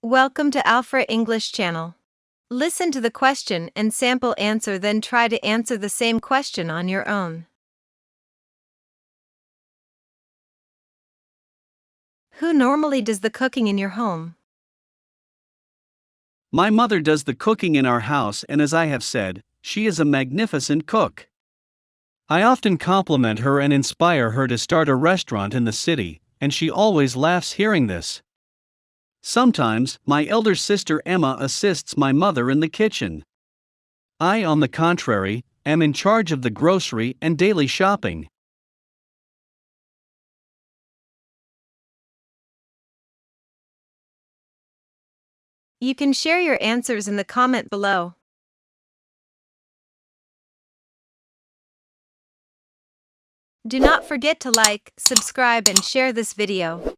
Welcome to Alfra English channel. Listen to the question and sample answer, then try to answer the same question on your own. Who normally does the cooking in your home? My mother does the cooking in our house, and as I have said, she is a magnificent cook. I often compliment her and inspire her to start a restaurant in the city, and she always laughs hearing this. Sometimes, my elder sister Emma assists my mother in the kitchen. I, on the contrary, am in charge of the grocery and daily shopping. You can share your answers in the comment below. Do not forget to like, subscribe and share this video.